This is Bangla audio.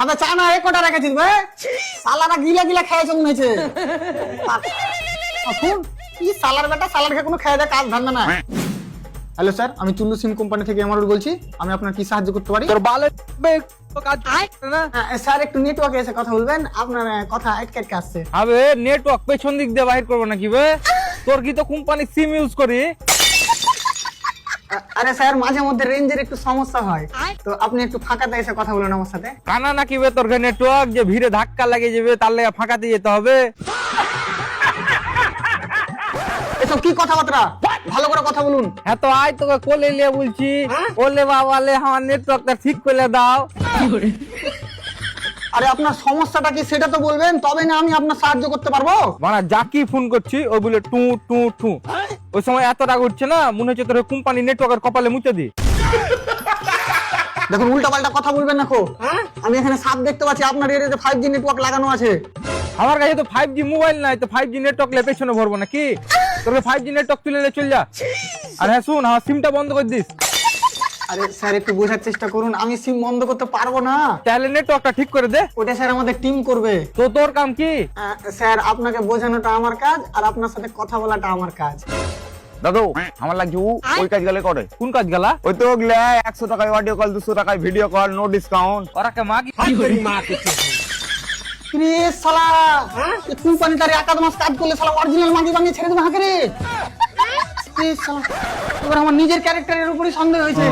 সাদা চা না একটা রেখেছিস ভাই, সালারা গিলা গিলা খেয়েছে মনে হয়েছে। এখন কি সালার বেটা, সালার খেয়ে কোনো খেয়ে দেয় কাজ ধান্দা না। হ্যালো স্যার, আমি চুল্লু সিম কোম্পানি থেকে এমআরও বলছি। আমি আপনার কি সাহায্য করতে পারি? তোর বালের কাজ না স্যার একটু নেটওয়ার্কে এসে কথা বলবেন, আপনার কথা আটকে আটকে আসছে। হবে নেটওয়ার্ক পেছন দিক দিয়ে বাহির করবো নাকি বে? তোর কি তো কোম্পানি সিম ইউজ করি? আরে স্যার মাঝে মধ্যে রেঞ্জের একটু সমস্যা হয়, তো আপনি একটু ফাঁকাতে এসে কথা বলুন আমার সাথে। কানা নাকি বে তোর নেটওয়ার্ক যে ভিড়ে ধাক্কা লাগে যাবে, তার লেগে ফাঁকাতে যেতে হবে? এসব কি কথাবার্তা, ভালো করে কথা বলুন। হ্যাঁ তো আয় তোকে কোলে নিয়ে বলছি, ওলে বাবা লে আমার নেটওয়ার্কটা ঠিক করে দাও। আরে আপনার সমস্যাটা কি সেটা তো বলবেন, তবে না আমি আপনার সাহায্য করতে পারবো। মানে যাকে ফোন করছি ও বলে টু টু টু। ওই সময় এত রাগ উঠছে না, মনে হচ্ছে তোর কোম্পানি নেটওয়ার্কের কপালে মুছে দি। দেখুন উল্টা পাল্টা কথা বলবেন না খো। আমি এখানে সাপ দেখতে পাচ্ছি, আপনার এরিয়াতে 5G নেটওয়ার্ক লাগানো আছে। আমার কাছে তো 5G মোবাইল নাই, তো 5G নেটওয়ার্ক লে পেছনে ভরবো নাকি? তোর 5G নেটওয়ার্ক তুলে নিয়ে চল যা। আর হ্যাঁ শুন, আমার সিমটা বন্ধ করে দিস। আরে স্যার একটু বোঝার চেষ্টা করুন, আমি সিম বন্ধ করতে পারবো না। তাহলে নেটওয়ার্কটা ঠিক করে দে। ওটা স্যার আমাদের টিম করবে। তো তোর কাম কি? স্যার আপনাকে বোঝানোটা আমার কাজ, আর আপনার সাথে কথা বলাটা আমার কাজ। দাদু আমার লাগছে ওই কাজ গেলে করে। কোন কাজ গেলা? ওই তো ওগুলা 100 টাকায় অডিও কল, 200 টাকায় ভিডিও কল, নো ডিসকাউন্ট। ওরা কে মাগি? রে শালা, এই কোম্পানি তার একাদ মাস কাজ করলে শালা অরিজিনাল মাগি বানিয়ে ছেড়ে দেবে হাঁকে রে। এ শালা, এবার আমার নিজের ক্যারেক্টারের উপরই সন্দেহ হয়েছে।